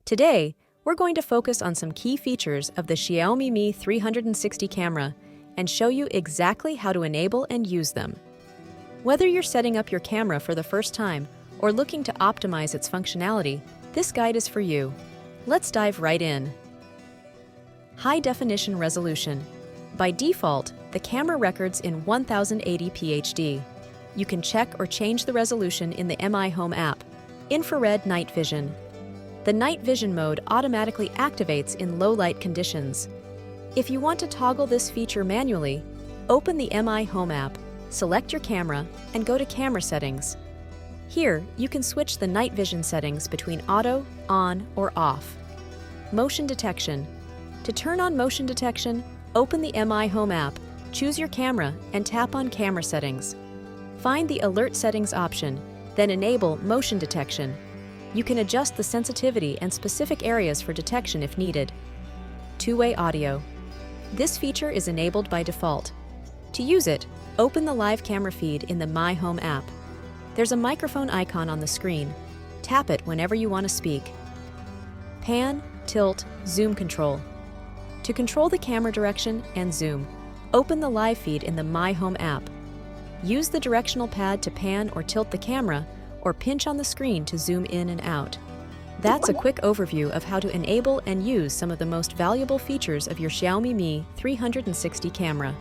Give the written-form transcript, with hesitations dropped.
Today, we're going to focus on some key features of the Xiaomi Mi 360 camera and show you exactly how to enable and use them. Whether you're setting up your camera for the first time or looking to optimize its functionality, this guide is for you. Let's dive right in. High-definition resolution. By default, the camera records in 1080p HD. You can check or change the resolution in the Mi Home app. Infrared night vision. The night vision mode automatically activates in low-light conditions. If you want to toggle this feature manually, open the Mi Home app, select your camera, and go to Camera Settings. Here, you can switch the night vision settings between auto, on, or off. Motion detection. To turn on motion detection, open the Mi Home app, choose your camera, and tap on Camera Settings. Find the Alert Settings option, then enable Motion Detection. You can adjust the sensitivity and specific areas for detection if needed. Two-way audio. This feature is enabled by default. To use it, open the live camera feed in the Mi Home app. There's a microphone icon on the screen. Tap it whenever you want to speak. Pan, tilt, zoom control. To control the camera direction and zoom, open the live feed in the Mi Home app. Use the directional pad to pan or tilt the camera, or pinch on the screen to zoom in and out. That's a quick overview of how to enable and use some of the most valuable features of your Xiaomi Mi 360 camera.